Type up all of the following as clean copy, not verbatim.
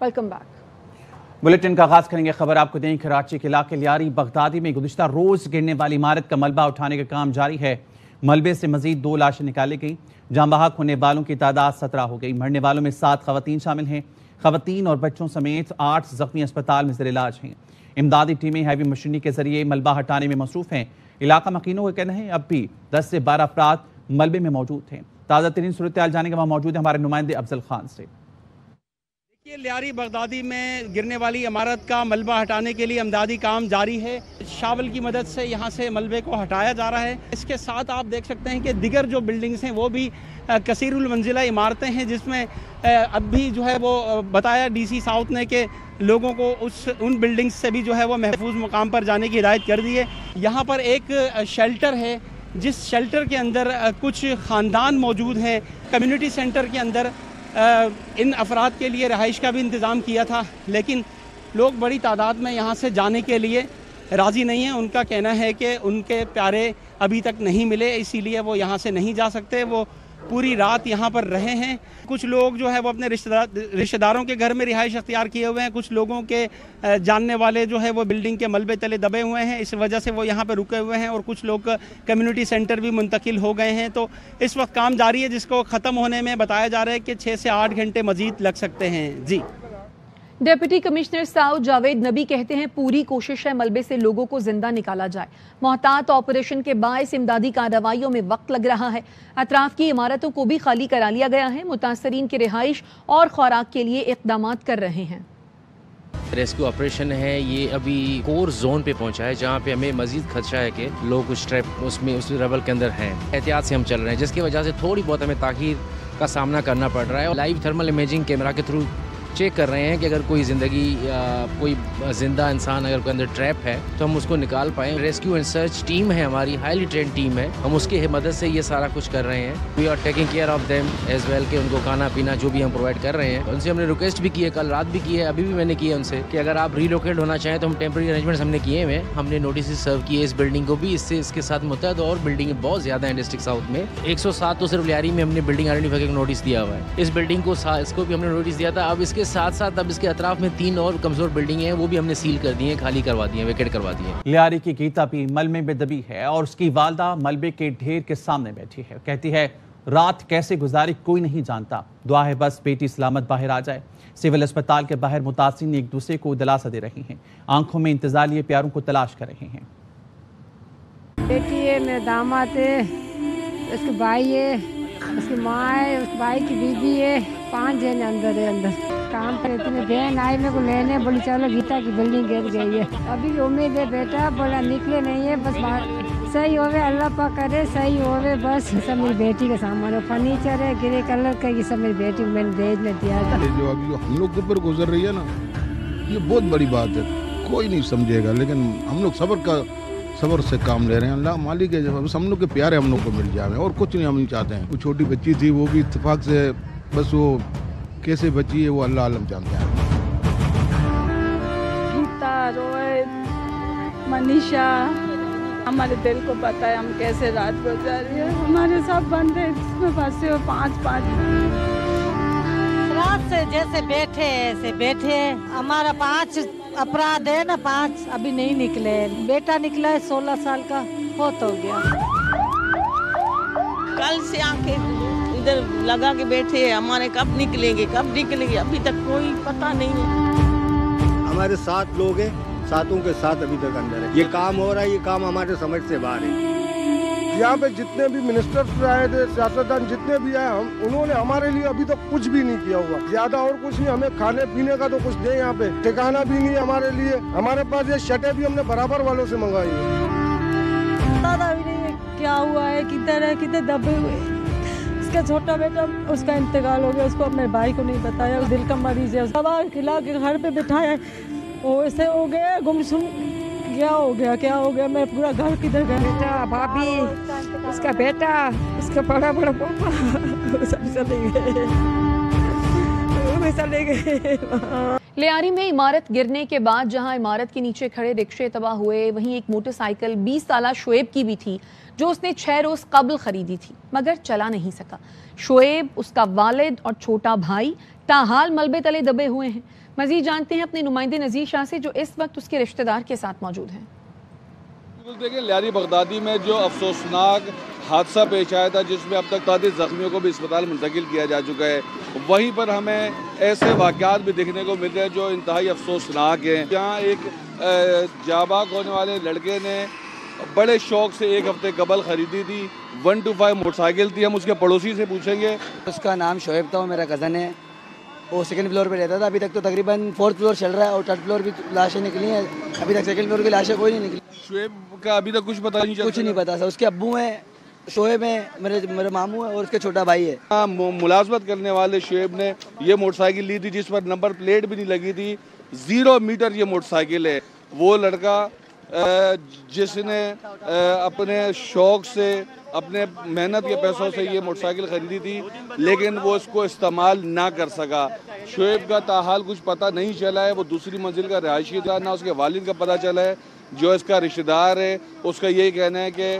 Welcome back. Bulletin का आगाज करेंगे। खबर आपको दें, कराची के इलाके लियारी बगदादी में गुज़िश्ता रोज गिरने वाली इमारत का मलबा उठाने का काम जारी है। मलबे से मजीद 2 लाशें निकाली गई। जान बहक होने वालों की तादाद 17 हो गई। मरने वालों में 7 खवातीन शामिल हैं। खवातीन और बच्चों समेत 8 जख्मी अस्पताल में ज़ेर इलाज हैं। इमदादी टीमें हैवी मशीनरी के जरिए मलबा हटाने में मसरूफ हैं। इलाका मकीनों का कहना है अब भी 10 से 12 अफराद मलबे में मौजूद हैं। ताज़ा तरीन सूरत हाल जाने के वहाँ मौजूद है हमारे नुमाइंदे अफजल खान से। लियारी बगदादी में गिरने वाली इमारत का मलबा हटाने के लिए इमदादी काम जारी है। शावल की मदद से यहाँ से मलबे को हटाया जा रहा है। इसके साथ आप देख सकते हैं कि दिगर जो बिल्डिंग्स हैं वो भी कसीरुल मंजिला इमारतें हैं, जिसमें अब भी जो है वो बताया डीसी साउथ ने कि लोगों को उन बिल्डिंग्स से भी जो है वो महफूज मुकाम पर जाने की हिदायत कर दी है। यहाँ पर एक शेल्टर है, जिस शेल्टर के अंदर कुछ ख़ानदान मौजूद हैं। कम्युनिटी सेंटर के अंदर इन अफराद के लिए रहाइश का भी इंतज़ाम किया था, लेकिन लोग बड़ी तादाद में यहाँ से जाने के लिए राज़ी नहीं हैं। उनका कहना है कि उनके प्यारे अभी तक नहीं मिले, इसीलिए वो यहाँ से नहीं जा सकते। वो पूरी रात यहाँ पर रहे हैं। कुछ लोग जो है वो अपने रिश्तेदारों के घर में रिहाइश अख्तियार किए हुए हैं। कुछ लोगों के जानने वाले जो है वो बिल्डिंग के मलबे तले दबे हुए हैं, इस वजह से वो यहाँ पर रुके हुए हैं। और कुछ लोग कम्युनिटी सेंटर भी मुंतकिल हो गए हैं। तो इस वक्त काम जारी है, जिसको ख़त्म होने में बताया जा रहा है कि 6 से 8 घंटे मजीद लग सकते हैं। जी, डिप्टी कमिश्नर साउथ जावेद नबी कहते हैं पूरी कोशिश है मलबे से लोगों को जिंदा निकाला जाए। मोहतात ऑपरेशन के बायस इमदादी कार्रवाइयों में वक्त लग रहा है। अतराफ की इमारतों को भी खाली करा लिया गया है। मुतासरीन की रिहाइश और खुराक के लिए इक़दाम कर रहे हैं। रेस्क्यू ऑपरेशन है, ये अभी कोर जोन पे पहुंचा है, जहाँ पे हमें मजीद खदशा है कि लोग उस ट्रैप उस रबल के अंदर हैं। एहतियात से हम चल रहे हैं, जिसकी वजह से थोड़ी बहुत हमें ताखीर का सामना करना पड़ रहा है। लाइव थर्मल इमेजिंग कैमरा के थ्रू चेक कर रहे हैं कि अगर कोई कोई जिंदा इंसान अगर कोई अंदर ट्रैप है तो हम उसको निकाल पाएँ। रेस्क्यू एंड सर्च टीम है हमारी, हाईली ट्रेंड टीम है। हम उसकी मदद से ये सारा कुछ कर रहे हैं। We are taking care of them as well, कि उनको खाना पीना जो भी हम प्रोवाइड कर रहे हैं। उनसे हमने रिक्वेस्ट भी की है, कल रात भी की है, अभी भी मैंने की है उनसे कि अगर आप रीलोकेट होना चाहें तो हम टेम्प्रेरी अरेंजमेंट्स हमने किए हुए। हमने नोटिस सर्व किए इस बिल्डिंग को भी, इसके साथ मुतहद और बिल्डिंग बहुत ज़्यादा है डिस्ट्रिक्ट साउथ में। 107 तो सिर्फ लियारी में हमने बिल्डिंग आइडेंटिफाई का नोटिस दिया हुआ है। इस बिल्डिंग को इसको भी हमने नोटिस दिया था। अब इसके साथ साथ अब इसके अतराफ में 3 और कमजोर बिल्डिंग हैं, वो भी हमने सील कर दी हैं, खाली करवा दी हैं, वेकेट करवा दी हैं। लियारी की गीता भी मलबे में दबी है और उसकी वालदा मलबे के ढेर के सामने बैठी है। कहती है रात कैसे गुजारी कोई नहीं जानता, दुआ है बस बेटी सलामत बाहर आ जाए। सिविल अस्पताल के बाहर मुतासिरीन एक दूसरे को दिलासा दे रही हैं, आंखों में इंतजार लिए प्यारों को तलाश कर रहे हैं। बेटी है, मेरा दामाद है, उसके भाई है, उसकी माँ है, उस भाई की बीबी है, 5 जन अंदर है। अंदर काम पर इतने बहन आई मेरे को लेने, बोली चलो गीता की बिल्डिंग गिर गई है। अभी भी उम्मीद है बेटा, बोला निकले नहीं है, बस सही होवे, अल्लाह पाक करे सही होवे। बस सब मेरी बेटी का सामान है, फर्नीचर है, ग्रे कलर का, ये सब मेरी बेटी को मैंने दहेज में दिया था। जो अभी हम लोग के ऊपर गुजर रही है ना, ये बहुत बड़ी बात है, कोई नहीं समझेगा, लेकिन हम लोग सबर से काम ले रहे हैं। अल्लाह मालिक है, जब हम लोग के प्यारे हम लोग को मिल जाए और कुछ नहीं हम नहीं चाहते हैं। वो छोटी बच्ची थी, वो भी इत्तेफाक से, बस वो कैसे बची है वो अल्लाह आलम जानते हैं। गीता, रोहित, मनीषा, हमारे दिल को पता है हम कैसे रात गुजारी है। हमारे सब बंदे इसमें फंसे हो 5-5 रात से जैसे बैठे ऐसे बैठे। हमारा 5 अपराध है ना, 5 अभी नहीं निकले। बेटा निकला है 16 साल का, बहुत हो गया। कल से आके इधर लगा के बैठे हैं, हमारे कब निकलेंगे, अभी तक कोई पता नहीं है। हमारे 7 लोग हैं, 7 के 7 अभी तक अंदर है। ये काम हो रहा है, ये काम हमारे समझ से बाहर है। यहाँ पे जितने भी मिनिस्टर्स आए थे, सियासतदान जितने भी आए, उन्होंने हमारे लिए अभी तक कुछ भी नहीं किया हुआ। ज्यादा और कुछ नहीं, हमें खाने पीने का तो कुछ दे, यहाँ पे ठिकाना भी नहीं हमारे लिए। हमारे पास ये शर्टें भी हमने बराबर वालों से मंगाई है। पता भी नहीं है क्या हुआ है, किधर है, किधर दबे हुए। उसका छोटा बेटा, उसका इंतकाल हो गया, उसको अपने भाई को नहीं बताया, दिल का मरीज है। दवा खिला के घर पे बिठाया, वो ऐसे हो गया गुमसुम। क्या हो गया, मैं पूरा घर किधर गया। बेटा, भाभी, उसका बेटा, उसका बड़ा पापा, सब चले गए। लियारी में इमारत गिरने के बाद जहां इमारत के नीचे खड़े रिक्शे तबाह हुए, वहीं एक मोटरसाइकिल 20 साला शोएब की भी थी, जो उसने 6 रोज कबल खरीदी थी, मगर चला नहीं सका। शोएब, उसका वालिद और छोटा भाई ताहाल मलबे तले दबे हुए हैं। मजीद जानते हैं अपने नुमाइंदे नजीर शाह से, जो इस वक्त उसके रिश्तेदार के साथ मौजूद हैं। देखिए, लियारी बगदादी में जो अफसोसनाक हादसा पेश आया था, जिसमें अब तक 33 जख्मियों को भी अस्पताल मुंतकिल किया जा चुका है, वहीं पर हमें ऐसे वाक़यात भी देखने को मिल रहे हैं जो इंतहाई अफसोसनाक हैं। यहाँ एक जाबाक होने वाले लड़के ने बड़े शौक से एक हफ्ते कबल ख़रीदी थी 125 मोटरसाइकिल थी। हम उसके पड़ोसी से पूछेंगे। उसका नाम शोएब था, वो मेरा कज़न है। वो सेकंड फ्लोर पे रहता था। अभी तक तो तकरीबन 4th फ्लोर चल रहा है और 3rd फ्लोर भी लाशें निकली हैं। अभी तक 2nd फ्लोर की लाशें कोई नहीं निकली। शोएब का अभी तक कुछ पता नहीं चला? कुछ नहीं पता था। उसके अब्बू हैं, शोएब हैं, मेरे मामू हैं और उसके छोटा भाई है। मुलाजमत करने वाले शोएब ने ये मोटरसाइकिल ली थी जिस पर नंबर प्लेट भी नहीं लगी थी। 0 मीटर ये मोटरसाइकिल है। वो लड़का जिसने अपने शौक से, अपने मेहनत के पैसों से ये मोटरसाइकिल ख़रीदी थी, लेकिन वो इसको इस्तेमाल ना कर सका। शोएब का ताहाल कुछ पता नहीं चला है। वो दूसरी मंजिल का रहायशी था, ना उसके वालिद का पता चला है। जो इसका रिश्तेदार है उसका यही कहना है कि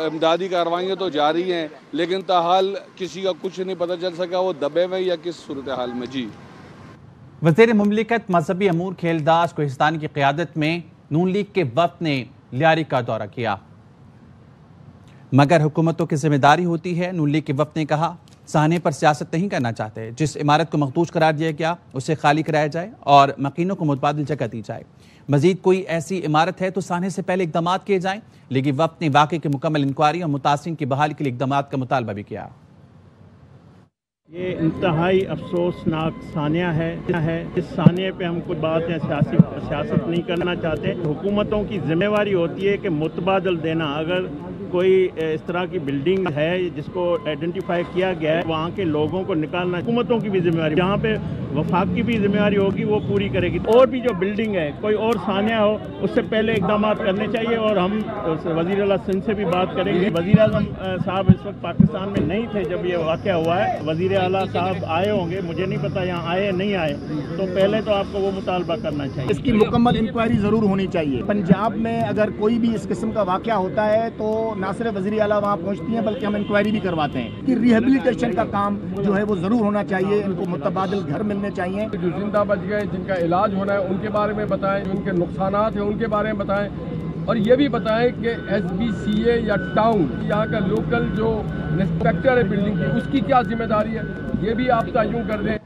इमदादी कार्रवाइयाँ तो जारी हैं, लेकिन ताहाल किसी का कुछ नहीं पता चल सका वो दबे में या किस सूरत हाल में। जी, वज़ीर मुमलिकत मजहबी अमूर खेलदास कोहिस्तानी की क़यादत में नून लीग के वफ़द ने लियारी का दौरा किया, मगर हुकूमतों की जिम्मेदारी होती है। नून लीग के वफ़द ने कहा, साहने पर सियासत नहीं करना चाहते। जिस इमारत को मखदूश करार दिया गया उसे खाली कराया जाए और मकीनों को मुतबादिल जगह दी जाए। मजीद कोई ऐसी इमारत है तो साहने से पहले इक़दाम किए जाएं। लीगी वफ़द ने वाक़े की मुकम्मल इंक्वायरी और मुतासिरीन की बहाली के लिए इक़दाम का मुतालबा भी किया। ये इंतहाई अफसोसनाक सानिया है। इस सानिया पे हम कोई बात या सियासत नहीं करना चाहते। हुकूमतों की जिम्मेवारी होती है कि मुतबादल देना। अगर कोई इस तरह की बिल्डिंग है जिसको आइडेंटिफाई किया गया है, वहाँ के लोगों को निकालना हुकूमतों की भी जिम्मेवारी। जहाँ पे वफाक की भी जिम्मेवारी होगी वो पूरी करेगी। और भी जो बिल्डिंग है कोई और सानिया हो, उससे पहले इकदाम करने चाहिए। और हम वज़ीर आला सिंध से भी बात करेंगे। वज़ीर आज़म साहब इस वक्त पाकिस्तान में नहीं थे जब ये वाक़या हुआ है। वज़ीर आला साहब आए होंगे, मुझे नहीं पता यहाँ आए नहीं आए, तो पहले तो आपको वो मुतालबा करना चाहिए। इसकी मुकम्मल इंक्वायरी ज़रूर होनी चाहिए। पंजाब में अगर कोई भी इस किस्म का वाक़या होता है तो ना सिर्फ वज़ीर आला वहाँ पहुँचती हैं बल्कि हम इंक्वायरी भी करवाते हैं कि रिहेबिलिटेशन का काम जो है वो ज़रूर होना चाहिए। इनको मुतबादिल घर मिलने चाहिए। जो जिंदा बच गए, जिनका इलाज होना है उनके बारे में बताएं, जो उनके नुकसानात हैं उनके बारे में बताएं, और ये भी बताएं कि SBCA या टाउन यहाँ का लोकल जो इंस्पेक्टर है बिल्डिंग की, उसकी क्या जिम्मेदारी है, ये भी आप तयन कर दें।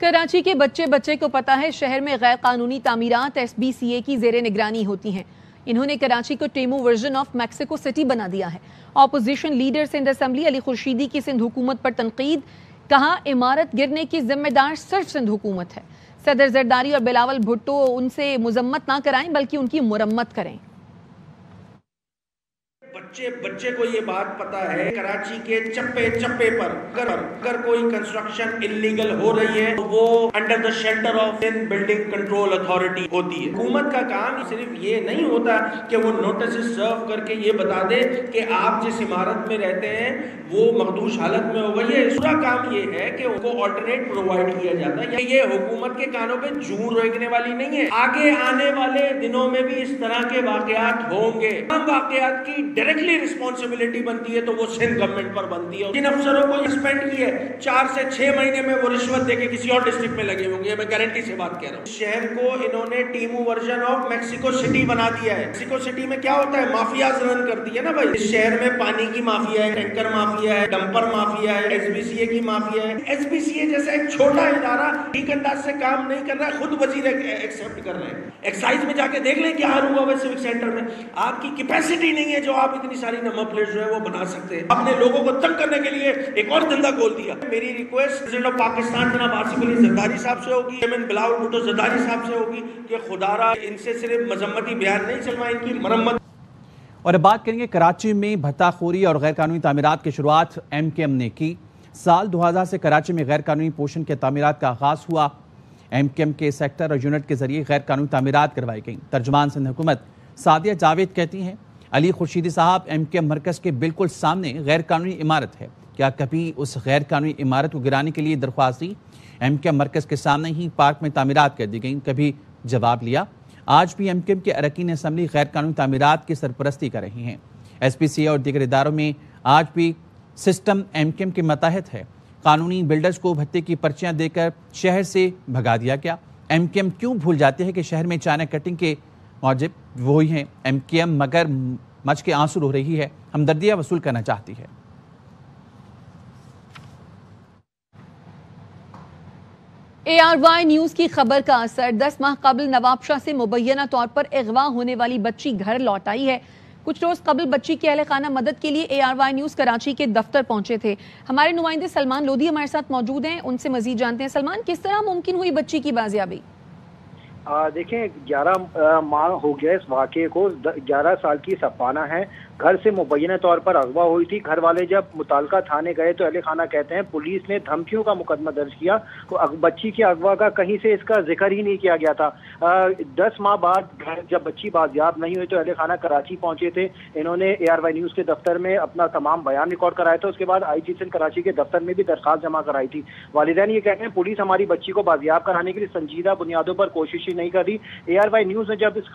कराची के बच्चे को पता है शहर में गैर कानूनी तामीरात SBCA की जेर निगरानी होती हैं। इन्होंने कराची को Temu version of Mexico City बना दिया है। Opposition leader Sindh assembly Ali Khurshidi की सिंध हुकूमत पर तनकीद, कहा इमारत गिरने की जिम्मेदार सिर्फ सिंध हुकूमत है। सदर जरदारी और बिलावल भुट्टो उनसे मुजम्मत ना कराएं बल्कि उनकी मुरम्मत करें। बच्चे को ये बात पता है कराची के चप्पे पर अगर कोई कंस्ट्रक्शन इल्लीगल हो रही है तो वो under the shelter of building control authority होती है। हुकूमत का काम सिर्फ ये नहीं होता कि वो नोटिस सर्व करके ये बता दे कि आप जिस इमारत में रहते हैं वो मखदूश हालत में हो गई है। दूसरा काम ये है कि उनको ऑल्टरनेट प्रोवाइड किया जाता है। ये हुकूमत के कानों पे जूं रोकने वाली नहीं है। आगे आने वाले दिनों में भी इस तरह के वाकयात होंगे। हम वाकयात की डायरेक्टली रिस्पॉन्सिबिलिटी बनती है तो वो सिंध गवर्नमेंट पर बनती है। जिन अफसरों को सस्पेंड किए 4 से 6 महीने में वो रिश्वत देके किसी और डिस्ट्रिक्ट में लगे होंगे, मैं गारंटी से बात कह रहा हूँ। शहर को इन्होंने टीमू वर्जन ऑफ मैक्सिको सिटी बना दिया है। मैक्सिको सिटी में क्या होता है, माफियाज रन करती है ना भाई। इस शहर में पानी की माफिया है, टैंकर माफिया है, डंपर माफिया है, SBCA की माफिया है। SBCA जैसा एक छोटा इदारा ठीक अंदाज से काम नहीं कर रहा है, खुद वजीर एक्सेप्ट कर रहे हैं। एक्साइज में जाके देख लें क्या हाल हुआ है सिविक सेंटर में। आपकी कैपेसिटी नहीं है जो आप इतनी सारी नंबर प्लेट जो है वो बना सकते हैं। आपने लोगों को तंग करने के लिए एक और धंधा खोल दिया। मेरी रिक्वेस्ट प्रेसिडेंट ऑफ पाकिस्तान जनाब आसिफ अली जरदारी साहब से होगी, चेयरमैन बिलावल भुट्टो जरदारी साहब से होगी कि खुदारा इनसे सिर्फ मजम्मती बयान नहीं चलवाएं, इनकी मरम्मत। और अब बात करेंगे कराची में भत्ताखोरी और गैर कानूनी तामीरात की शुरुआत MKM ने की। साल 2000 से कराची में गैर कानूनी पोषण के तामीरात का आगाज हुआ। MKM के सेक्टर और यूनिट के जरिए गैर कानूनी तामीरात करवाई गई। तर्जुमान सिंध हुकूमत सादिया जावेद कहती हैं, अली खुर्शीदी साहब MKM मरकज़ के बिल्कुल सामने गैर कानूनी इमारत है। क्या कभी उस गैर कानूनी इमारत को गिराने के लिए दरख्वास्त दी? MKM मरकज़ के सामने ही पार्क में तामीरात कर दी गई, कभी जवाब लिया? आज भी MKM के अरकान असम्बली गैर कानूनी तामीरात की सरपरस्ती कर रही हैं। SPCA और दीगर इदारों में आज भी सिस्टम MKM के मतहत है। कानूनी बिल्डर्स को भत्ते की पर्चियाँ देकर शहर से भगा दिया गया। MKM क्यों भूल जाती है कि शहर में चाइना कटिंग के मौजिब वही हैं। MKM मगर मच के आंसू रो रही है, हमदर्दियां वसूल करना चाहती है। ARY न्यूज की खबर का असर 10 माह कबल नवाबशाह से मुबैना तौर पर अगवा होने वाली बच्ची घर लौट आई है। कुछ रोज कबल बच्ची के अहले खाना मदद के लिए ARY न्यूज कराची के दफ्तर पहुंचे थे। हमारे नुमाइंदे सलमान लोधी हमारे साथ मौजूद हैं, उनसे मजीद जानते हैं। सलमान, किस तरह मुमकिन हुई बच्ची की बाजियाबी? देखें, 11 माह हो गया इस वाक़े को। 11 साल की सफाना है, घर से मुबैना तौर पर अगवा हुई थी। घर वाले जब मुतालका थाने गए तो अहले खाना कहते हैं पुलिस ने धमकियों का मुकदमा दर्ज किया। तो बच्ची के अगवा का कहीं से इसका जिक्र ही नहीं किया गया था। 10 माह बाद जब बच्ची बाजियाब नहीं हुई तो अहले खाना कराची पहुंचे थे। इन्होंने ARY न्यूज़ के दफ्तर में अपना तमाम बयान रिकॉर्ड कराया था। उसके बाद IG सिंध कराची के दफ्तर में भी दरखास्त जमा कराई थी। वालिदैन ये कहते हैं पुलिस हमारी बच्ची को बाजियाब कराने के लिए संजीदा बुनियादों पर कोशिश ही नहीं कर रही। ARY न्यूज़ ने जब इस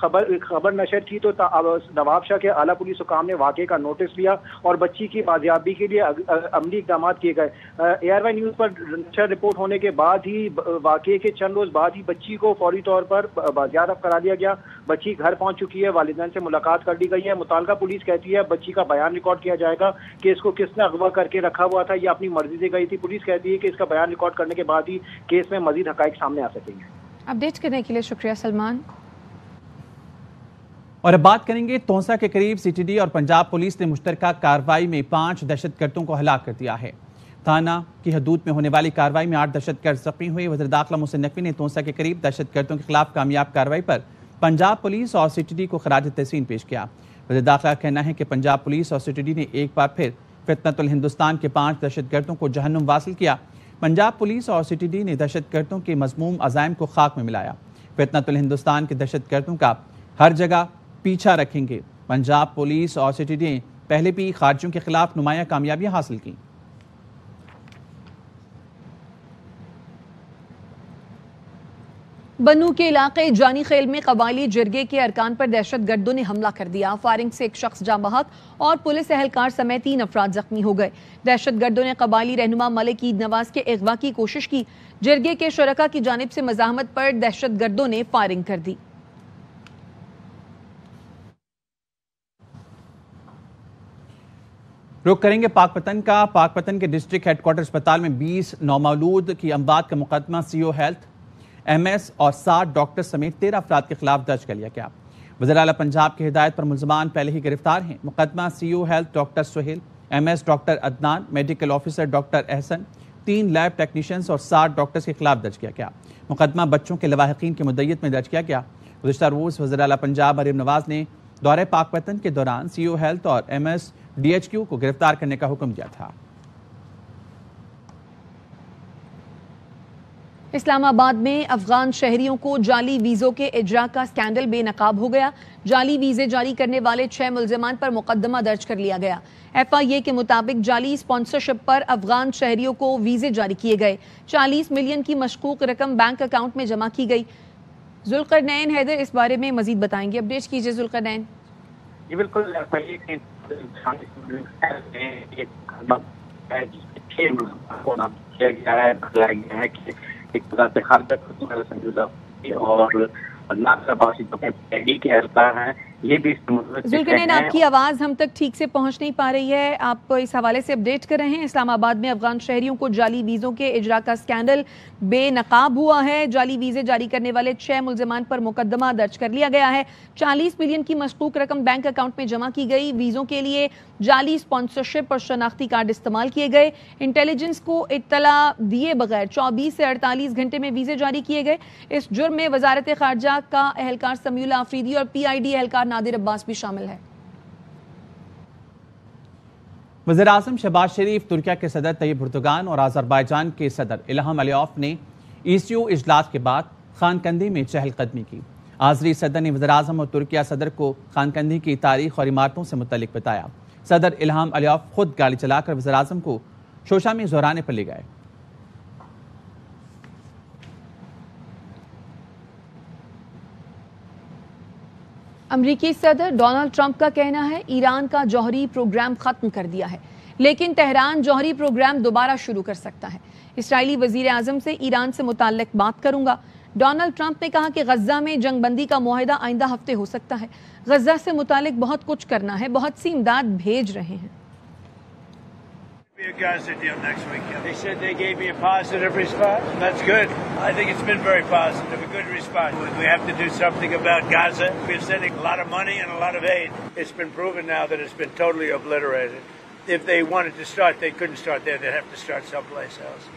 खबर नशर की तो नवाबशाह के आला पुलिस हुकाम ने वाक़े का नोटिस लिया और बच्ची की बाजियाबी के लिए अमली इक़दाम किए गए। ARY न्यूज़ पर नशर रिपोर्ट होने के बाद ही वाक़े के चंद रोज बाद ही बच्ची को फौरी तौर पर बाजियाब करा लिया गया। बच्ची घर पहुंच चुकी है, वालिदैन से मुलाकात कर ली गई है। मुतालका पुलिस कहती है बच्ची का बयान रिकॉर्ड किया जाएगा कि इसको किसने अगवा करके रखा हुआ था, या अपनी मर्जी से गई थी। पुलिस कहती है कि इसका बयान रिकॉर्ड करने के बाद ही केस में मजीद हकाइक सामने आ सकेंगे। अपडेट करने के लिए शुक्रिया सलमान। और अब बात करेंगे तोसा के करीब CTD और पंजाब पुलिस ने मुश्तरका कार्रवाई में 5 दहशतगर्दों को हलाक कर दिया है। थाना की हदूद में होने वाली कार्रवाई में 8 दहशतगर्द जख्मी हुए। वज़ीर दाखिला मोहसिन नकवी ने तोसा के करीब दहशतगर्दों के खिलाफ कामयाब कार्रवाई पर पंजाब पुलिस और CTD को खराज तहसीन पेश किया। वज़ीर दाखिला का कहना है कि पंजाब पुलिस और CTD ने एक बार फिर फितनतुल हिंदुस्तान के 5 दहशतगर्दों को जहन्नुम वासिल किया। पंजाब पुलिस और CTD ने दहशतगर्दों के मज़मूम अज़ाइम को खाक में मिलाया। फितनतुल हिंदुस्तान के दहशतगर्दों का हर जगह पीछा रखेंगे। पंजाब पुलिस और CTD ने पहले भी खारजियों के खिलाफ नुमाया कामयाबियां हासिल की। बन्नू के इलाके जानी खेल में कबायली जिरगे के अरकान पर दहशतगर्दों ने हमला कर दिया। फायरिंग से एक शख्स जाँ बहक और पुलिस एहलकार समेत 3 अफराद जख्मी हो गए। दहशतगर्दों ने कबायली रहनुमा मलिक ईद नवाज के अगवा की कोशिश की। जिरगे के शुरका की जानिब से मज़ाहमत पर दहशतगर्दों ने फायरिंग कर दी। रुख करेंगे पाकपतन का। पाकपतन के डिस्ट्रिक्ट हेडक्वार्टर अस्पताल में 20 नौमौलूद की अमवात का मुकदमा CO हेल्थ, MS और 60 डॉक्टर समेत 13 अफराद के खिलाफ दर्ज कर लिया गया। वज़ीर आला पंजाब की हिदायत पर मुलजमान पहले ही गिरफ्तार हैं। मुकदमा CO health doctor Suhail, MS doctor Adnan, medical officer doctor Ahsan, 3 lab technicians और 60 डॉक्टर्स के खिलाफ दर्ज किया गया। मुकदमा बच्चों के लवाहिकीन के मुद्दत में दर्ज किया गया। गुज़िश्ता रोज़ वज़ीर आला पंजाब मरीम नवाज ने दौरे पाकपतन के दौरान CO हेल्थ और MS DHQ को गिरफ्तार करने का हुक्म दिया था। इस्लामाबाद में अफगान शहरियों को जाली वीज़ों के इजरा का स्कैंडल बेनकाब हो गया। जाली वीज़े जारी करने वाले 6 मुल्ज़िमान पर मुकदमा दर्ज कर लिया गया। FIA के मुताबिक जाली स्पॉन्सरशिप पर अफगान शहरियों को वीज़े जारी किए गए। 40 मिलियन की मशकूक रकम बैंक अकाउंट में जमा की गई। जुल्करनैन हैदर इस बारे में मजीद बताएंगे। अपडेट कीजिए जुल्करनैन। जी बिल्कुल, जुल्करनैन, आपकी आवाज़ हम तक ठीक से पहुंच नहीं पा रही है। आप इस हवाले से अपडेट कर रहे हैं। इस्लामाबाद में अफगान शहरियों को जाली वीज़ों के इजरा का स्कैंडल बेनकाब हुआ है। जाली वीज़े जारी करने वाले 6 मुल्ज़िमान पर मुकदमा दर्ज कर लिया गया है। 40 मिलियन की मशकूक रकम बैंक अकाउंट में जमा की गई। वीज़ों के लिए जाली स्पॉन्सरशिप और शनाख्ती कार्ड इस्तेमाल किए गए। इंटेलिजेंस को इत्तला दिए बगैर 24 से 48 घंटे में वीज़े जारी किए गए। इस जुर्म में वजारत खारजा का एहलकार समीउल्लाह अफरीदी और PID एहलकार नादिर अब्बास भी शामिल है। वज़ीर आज़म शहबाज शरीफ, तुर्किया के सदर तैयब एर्दोगान और अज़रबैजान के सदर इल्हाम अलियव ने ECO इजलास के बाद खानकंदी में चहलकदमी की। आज़री सदर ने वज़ीर आज़म और तुर्किया सदर को खानकंदी की तारीख और इमारतों से मुतल्लिक बताया। सदर इल्हाम अलियव खुद गाड़ी चलाकर वज़ीर आज़म को शोशा में ज़ोराने पर ले गए। अमरीकी सदर डोनाल्ड ट्रंप का कहना है ईरान का जौहरी प्रोग्राम खत्म कर दिया है, लेकिन तेहरान जौहरी प्रोग्राम दोबारा शुरू कर सकता है। इस्राएली वजीर आजम से ईरान से मुताल्लिक बात करूंगा। डोनाल्ड ट्रंप ने कहा कि गजा में जंगबंदी का मुआहिदा आइंदा हफ्ते हो सकता है। गजा से मुतालिक बहुत कुछ करना है, बहुत सी इमदाद भेज रहे हैं। Be a Gaza deal next weekend. They said they gave me a positive response. That's good. I think it's been very positive, a good response. We have to do something about Gaza. We're sending a lot of money and a lot of aid. It's been proven now that it's been totally obliterated. If they wanted to start, they couldn't start there. They'd have to start someplace else.